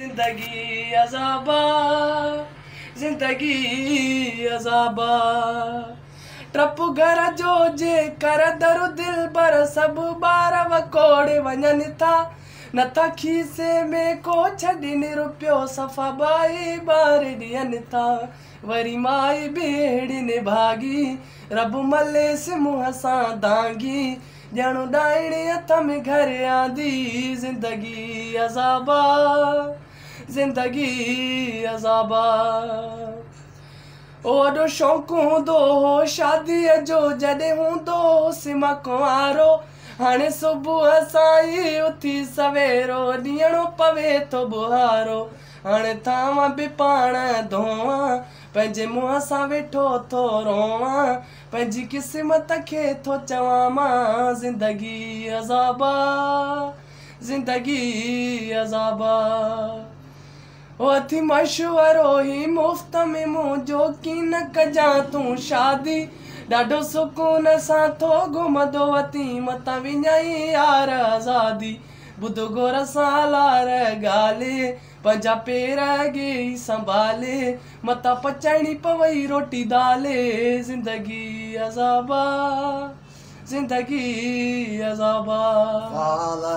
जिंदगी अज़ाबा, जिंदगी अज़ाबा। ट्रप घर जो जे कर दरु दिल बर सब बार वकोड़े वञनि था, नथा खीसे में को छॾिन रुपियो सफ़ा बाई बार ॾियनि था। वरी माई भेड़ी भागी रब मलेस मुँह सां दांगी, ॼणो डाइणे हथ में घर आंदी। जिंदगी अज़ाबा, जिंदगी अज़ाबा। ओॾो शौक़ु हूंदो हो शादीअ जो जॾहिं हूंदो सिमा कुंवारो, हाणे सुबुह सां उथी सवेरो ॾियणो पवे थो बुहारो। हाणे थांवा बि पाण धोवां, पंहिंजे मुंहं सां वेठो थो रोवां, पंहिंजी क़िस्मत खे थो चवां मां। जिंदगी अज़ाबा, जिंदगी अज़ाबा। अथी मशवरो ही मुफ़्त में मुंहिंजो की न कजां तूं शादी, ॾाढो सुकून सां थो घुमंदो वती मतां विञाई यार आज़ादी। ॿुधो गोर सां लार ॻाल्हि, पंहिंजा पेर अॻे संभाले, मतां पचाइणी पवई रोटी दाले। जिंदगी अज़ाबा, जिंदगी अज़ाबा।